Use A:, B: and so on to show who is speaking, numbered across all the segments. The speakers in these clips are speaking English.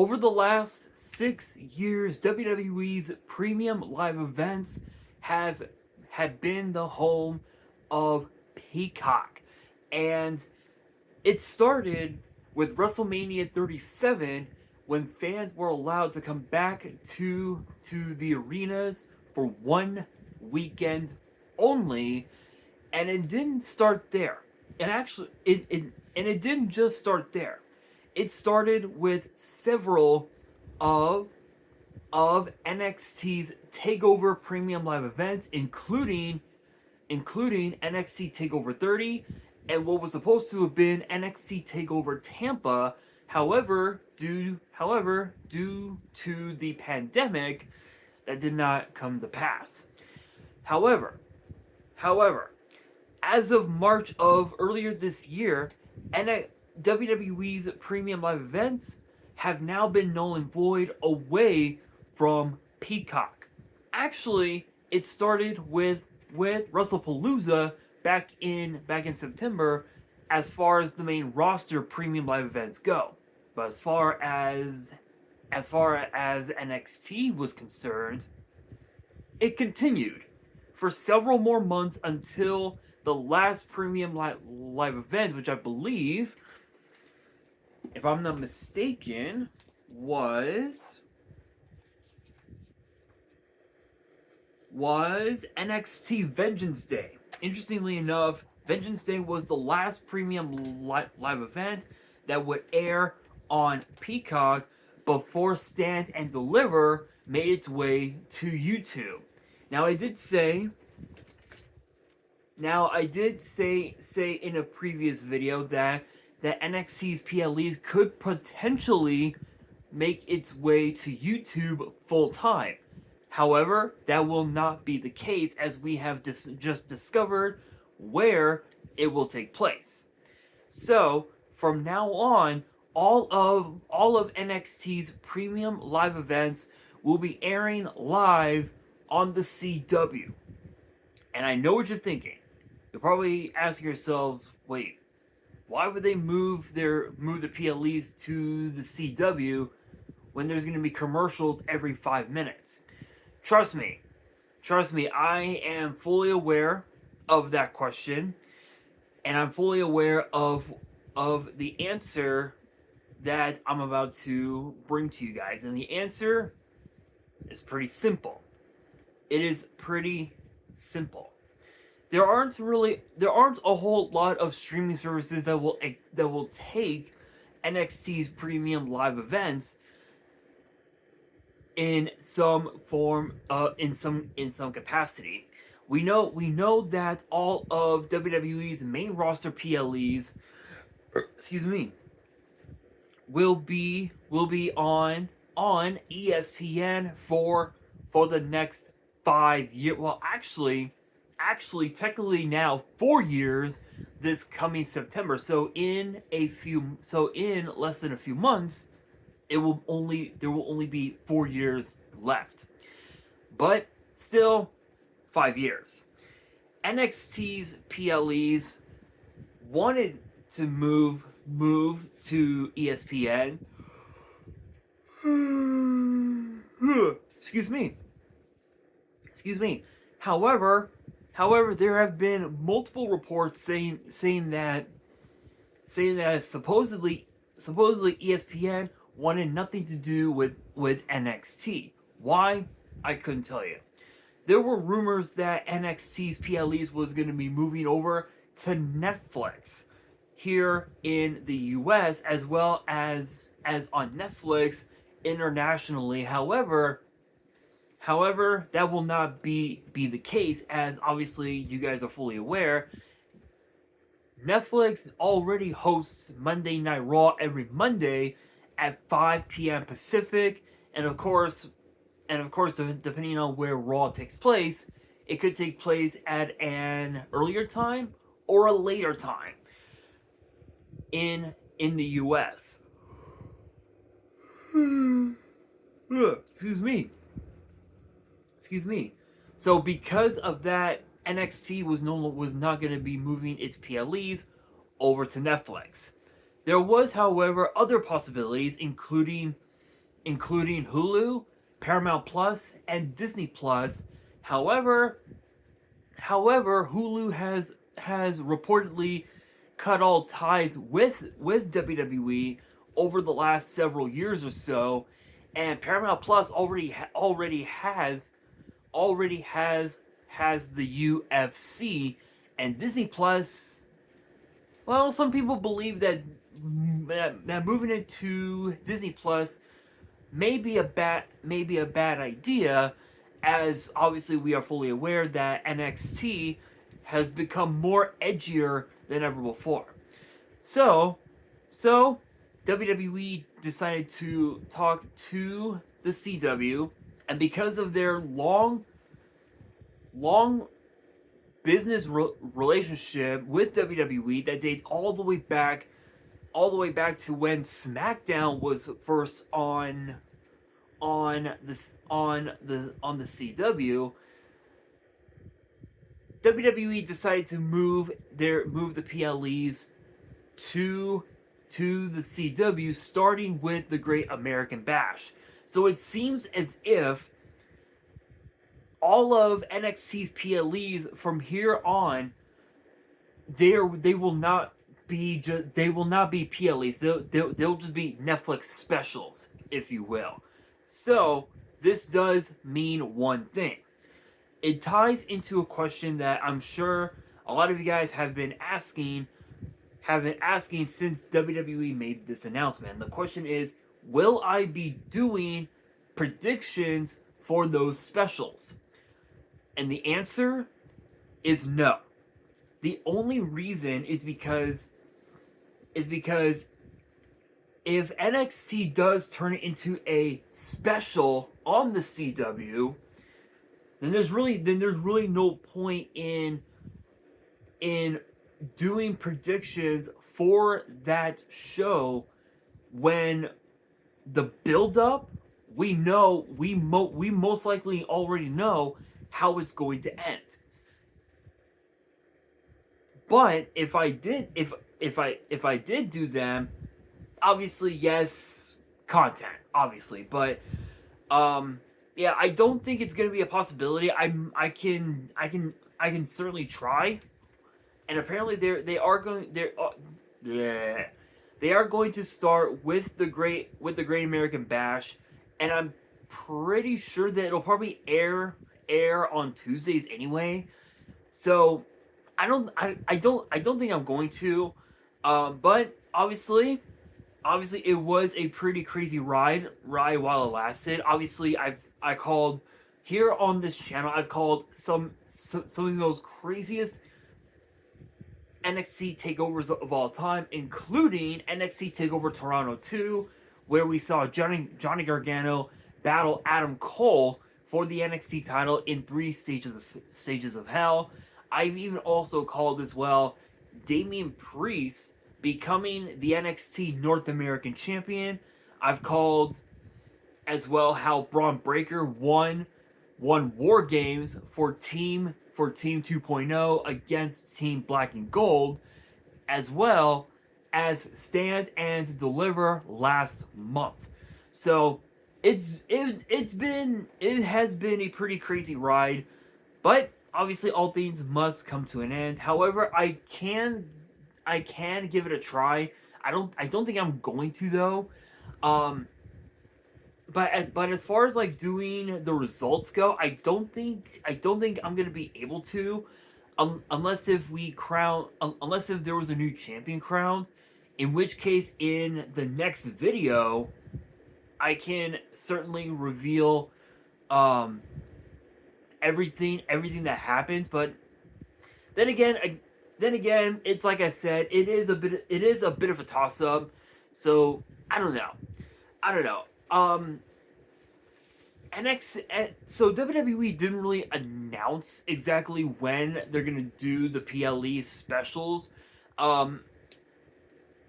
A: Over the last 6 years, WWE's premium live events have been the home of Peacock. And it started with WrestleMania 37 when fans were allowed to come back to the arenas for one weekend only, and it didn't start there. And actually, it didn't just start there. It started with several of NXT's Takeover Premium Live events, including NXT Takeover 30 and what was supposed to have been NXT Takeover Tampa. However, due to the pandemic, that did not come to pass. However, as of March of earlier this year, WWE's premium live events have now been null and void away from Peacock. Actually, it started with WrestlePalooza back in September as far as the main roster premium live events go. But as far as NXT was concerned, it continued for several more months until the last premium live event, which I believe, if I'm not mistaken, was NXT Vengeance Day. Interestingly enough, Vengeance Day was the last premium live event that would air on Peacock before Stand and Deliver made its way to YouTube. Now I did say in a previous video that NXT's PLEs could potentially make its way to YouTube full time. However, that will not be the case, as we have just discovered where it will take place. So, from now on, all of NXT's premium live events will be airing live on the CW. And I know what you're thinking. You're probably asking yourselves, wait, why would they move the PLEs to the CW when there's going to be commercials every 5 minutes? Trust me, I am fully aware of that question, and I'm fully aware of the answer that I'm about to bring to you guys. And the answer is pretty simple. It is pretty simple. There aren't a whole lot of streaming services that will take NXT's premium live events in some form, in some capacity. We know that all of WWE's main roster PLEs, will be on ESPN for the next 5 years. Well, actually, technically now 4 years this coming September. So in less than a few months, there will only be 4 years left. But still 5 years. NXT's PLEs wanted to move to ESPN. Excuse me. However, there have been multiple reports saying that supposedly ESPN wanted nothing to do with NXT. Why? I couldn't tell you. There were rumors that NXT's PLEs was going to be moving over to Netflix here in the US, as well as on Netflix internationally. However, that will not be the case, as obviously you guys are fully aware. Netflix already hosts Monday Night Raw every Monday at 5 p.m. Pacific, and of course, depending on where Raw takes place, it could take place at an earlier time or a later time in the US. Excuse me. So because of that, NXT was not going to be moving its PLEs over to Netflix. There was, however, other possibilities, including including Hulu, Paramount Plus, and Disney Plus. However, Hulu has reportedly cut all ties with WWE over the last several years or so, and Paramount Plus already has the UFC, and Disney Plus. Well, some people believe that moving into Disney Plus may be a bad idea, as obviously we are fully aware that NXT has become more edgier than ever before. So WWE decided to talk to the CW, and because of their long business relationship with WWE that dates all the way back to when SmackDown was first on the CW, WWE decided to move the PLEs to the CW, starting with the Great American Bash. So it seems as if all of NXT's PLEs from here on, they will not be PLEs. They'll just be Netflix specials, if you will. So this does mean one thing. It ties into a question that I'm sure a lot of you guys have been asking since WWE made this announcement. And the question is, will I be doing predictions for those specials? And the answer is no. The only reason is because if NXT does turn it into a special on the CW, then there's really no point in doing predictions for that show when the build up, we most likely already know how it's going to end. But if I did do them, obviously yes, content, obviously, but yeah, I don't think it's gonna be a possibility. I can certainly try, and apparently they are going to start with the Great American Bash, and I'm pretty sure that it'll probably air on Tuesdays anyway. So I don't think I'm going to, but obviously it was a pretty crazy ride while it lasted. Obviously I called here on this channel, I've called some of those craziest NXT takeovers of all time, including NXT TakeOver Toronto 2, where we saw Johnny Gargano battle Adam Cole for the NXT title in 3 stages of hell. I've even also called as well Damian Priest becoming the NXT North American Champion. I've called as well how Braun Breaker won War Games for Team 2.0 against Team Black and Gold, as well as Stand and Deliver last month. So it has been a pretty crazy ride, but obviously all things must come to an end. However, I can give it a try. I don't think I'm going to though. But as far as like doing the results go, I don't think I'm gonna be able to, unless if there was a new champion crowned, in which case in the next video, I can certainly reveal everything that happened. But then again, it's like I said, it is a bit of a toss up. So I don't know. So WWE didn't really announce exactly when they're gonna do the PLE specials.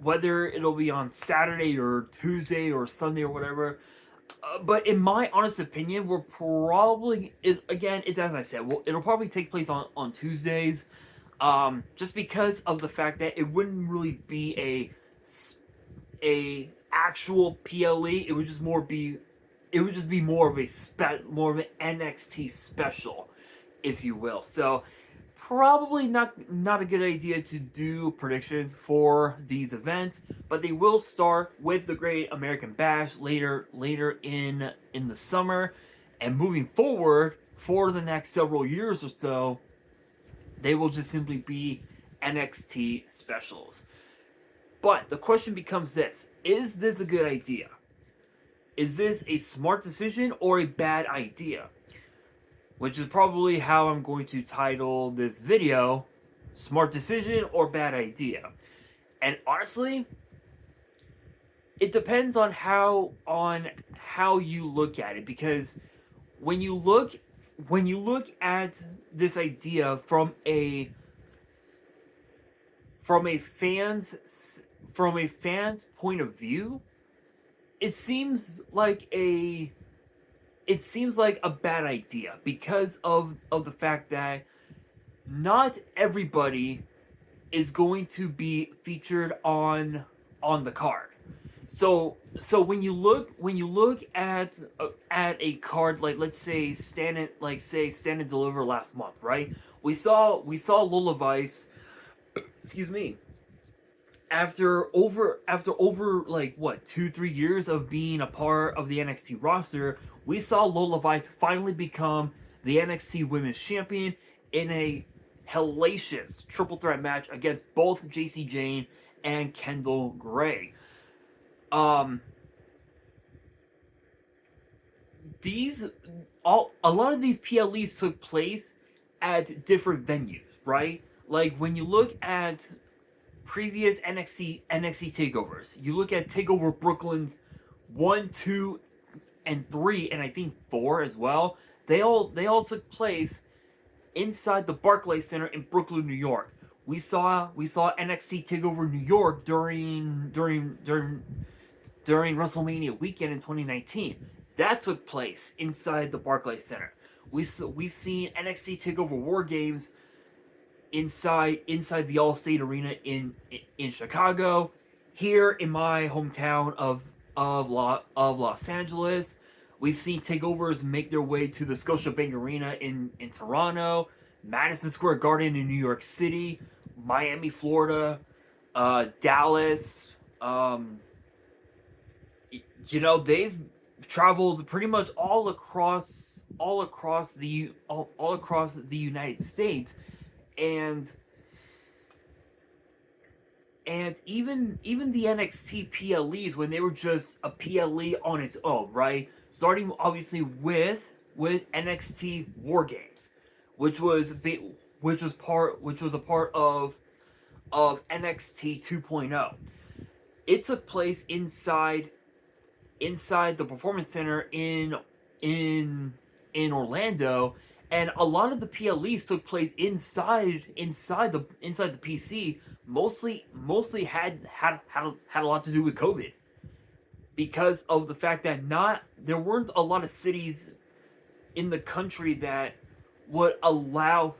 A: Whether it'll be on Saturday or Tuesday or Sunday or whatever. But in my honest opinion, we're probably it's as I said, it'll probably take place on Tuesdays. Just because of the fact that it wouldn't really be actual PLE. It would just be more of more of an NXT special, if you will. So probably not a good idea to do predictions for these events, but they will start with the Great American Bash later in the summer, and moving forward for the next several years or so, they will just simply be NXT specials. But the question becomes this: is this a good idea? Is this a smart decision or a bad idea? Which is probably how I'm going to title this video: smart decision or bad idea. And honestly, it depends on how you look at it, because when you look at this idea from a fan's point of view, it seems like a bad idea because of the fact that not everybody is going to be featured on the card. So when you look at a card like, let's say Stand and Deliver last month, right? We saw Lola Vice, excuse me, after over like what 2-3 years of being a part of the NXT roster, we saw Lola Vice finally become the NXT Women's Champion in a hellacious triple threat match against both JC Jane and Kendall Gray. A lot of these PLEs took place at different venues, right? Like when you look at previous NXT takeovers, you look at Takeover Brooklyn's 1, 2, and 3, and I think 4 as well. They all took place inside the Barclays Center in Brooklyn, New York. We saw NXT Takeover New York during WrestleMania weekend in 2019. That took place inside the Barclays Center. We've seen NXT Takeover War Games inside the Allstate Arena in Chicago. Here in my hometown of Los Angeles, we've seen takeovers make their way to the Scotiabank Arena in Toronto, Madison Square Garden in New York City, Miami, Florida, Dallas. They've traveled pretty much all across the United States, and even the NXT PLEs, when they were just a PLE on its own, right? Starting obviously with NXT War Games, which was a part of NXT 2.0. It took place inside the Performance Center in Orlando, and a lot of the PLEs took place inside the PC. Mostly had a lot to do with COVID, because of the fact that there weren't a lot of cities in the country that would allow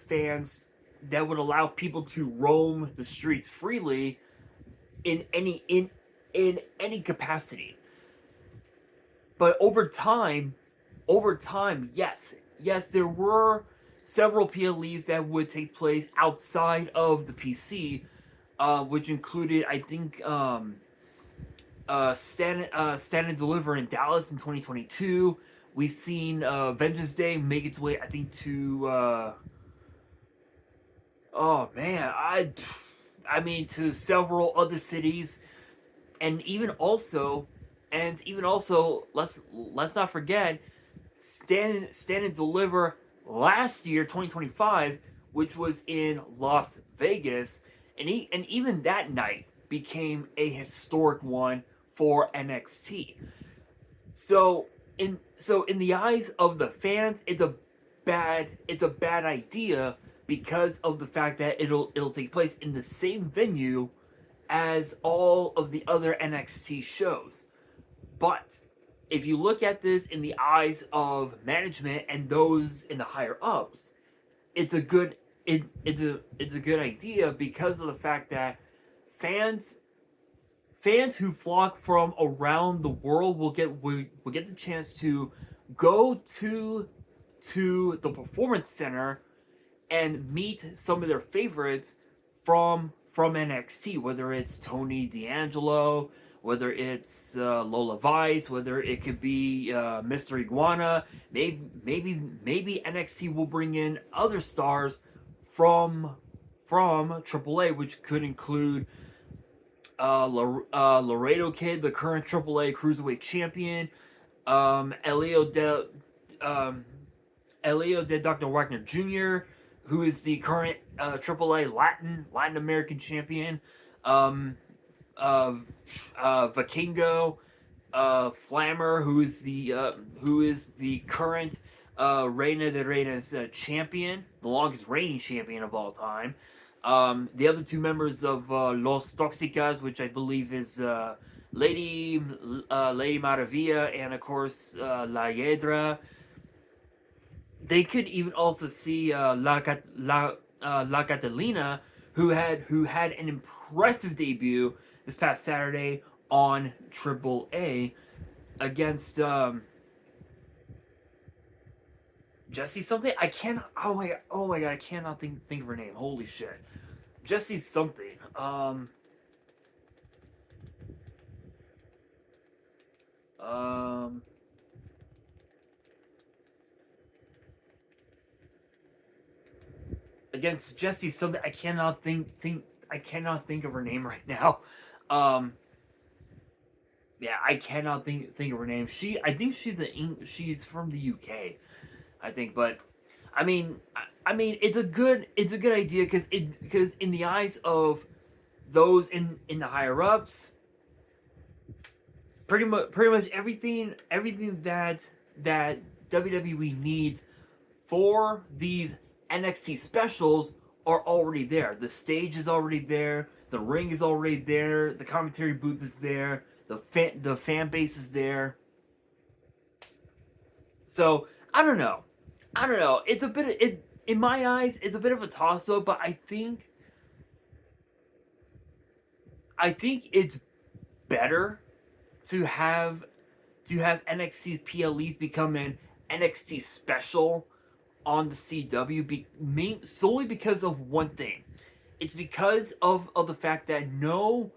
A: people to roam the streets freely in any capacity. But over time, yes, there were several PLEs that would take place outside of the PC, which included, I think, Stand and Deliver in Dallas in 2022. We've seen Vengeance Day make its way, I think, to to several other cities, and even also, let's not forget Stand and Deliver last year, 2025, which was in Las Vegas, and even that night became a historic one for NXT. So in the eyes of the fans, it's a bad idea because of the fact that it'll take place in the same venue as all of the other NXT shows. But if you look at this in the eyes of management and those in the higher ups, it's a good idea because of the fact that fans fans who flock from around the world will get the chance to go to the performance center and meet some of their favorites from NXT, whether it's Tony D'Angelo, whether it's Lola Vice, whether it could be Mr. Iguana. Maybe NXT will bring in other stars from AAA, which could include Laredo Kid, the current AAA Cruiserweight Champion, Elio de Dr. Wagner Jr., who is the current AAA Latin American Champion, Vikingo, Flammer, who is the current Reina de Reinas champion, the longest reigning champion of all time. The other two members of Los Toxicas, which I believe is Lady Maravilla, and of course La Hiedra. They could even also see La Catalina, who had an impressive debut this past Saturday on AAA against Jessie something. I can't. Oh my god! I cannot think of her name. Holy shit, Jessie something. Against Jessie something. I cannot think of her name right now. Yeah, I cannot think of her name. I think she's from the UK. I think, but I mean, it's a good idea because in the eyes of those in the higher ups, pretty much everything that WWE needs for these NXT specials are already there. The stage is already there. The ring is already there. The commentary booth is there. The fan base is there. So I don't know. It's a bit in my eyes. It's a bit of a toss up, but I think it's better to have NXT's PLEs become an NXT special on the CW solely because of one thing. It's because of the fact that no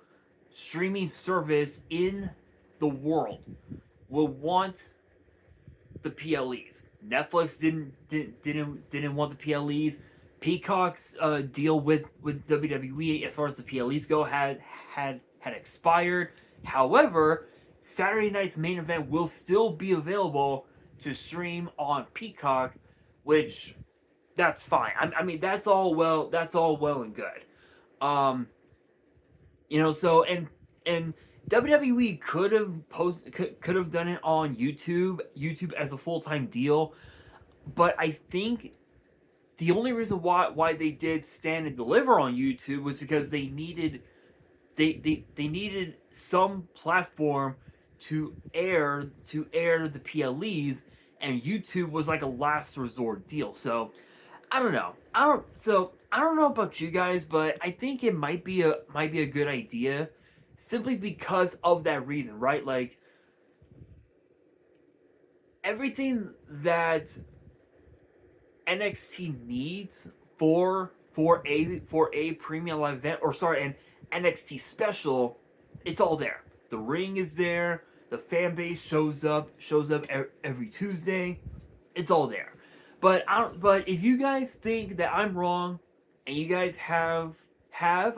A: streaming service in the world will want the PLEs. Netflix didn't want the PLEs. Peacock's deal with WWE as far as the PLEs go had expired. However, Saturday night's main event will still be available to stream on Peacock, which that's fine. I mean that's all well and good. So and WWE could have done it on YouTube as a full-time deal, but I think the only reason why they did stand and deliver on YouTube was because they needed some platform to air the PLEs, and YouTube was like a last resort deal. So I don't know. I don't know about you guys, but I think it might be a good idea simply because of that reason, right? Like everything that NXT needs for a premium live event, or sorry, an NXT special, it's all there. The ring is there. The fan base shows up every Tuesday. It's all there. But if you guys think that I'm wrong and you guys have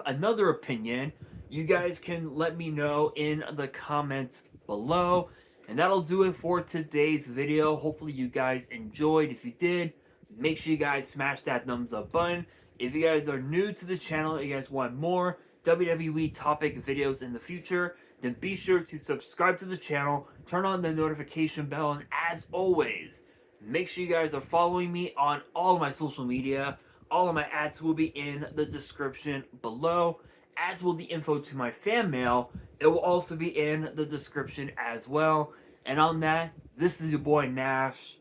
A: another opinion, you guys can let me know in the comments below. And that'll do it for today's video. Hopefully you guys enjoyed. If you did, make sure you guys smash that thumbs up button. If you guys are new to the channel and you guys want more WWE topic videos in the future, then be sure to subscribe to the channel, turn on the notification bell, and as always, make sure you guys are following me on all of my social media. All of my ads will be in the description below, as will the info to my fan mail. It will also be in the description as well. And on that, this is your boy Nash,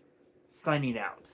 A: signing out.